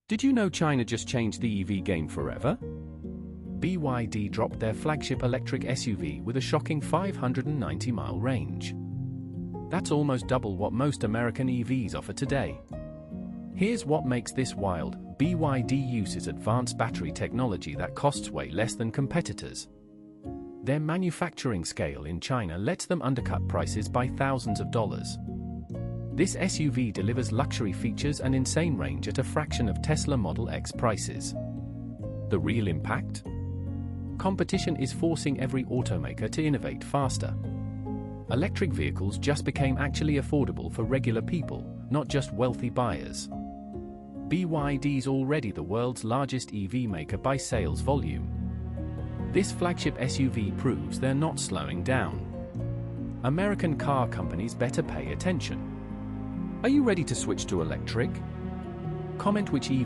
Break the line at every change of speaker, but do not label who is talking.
Did you know China just changed the EV game forever? BYD dropped their flagship electric SUV with a shocking 590-mile range. That's almost double what most American EVs offer today. Here's what makes this wild: BYD uses advanced battery technology that costs way less than competitors. Their manufacturing scale in China lets them undercut prices by thousands of dollars. This SUV delivers luxury features and insane range at a fraction of Tesla Model X prices. The real impact? Competition is forcing every automaker to innovate faster. Electric vehicles just became actually affordable for regular people, not just wealthy buyers. BYD's already the world's largest EV maker by sales volume. This flagship SUV proves they're not slowing down. American car companies better pay attention. Are you ready to switch to electric? Comment which EV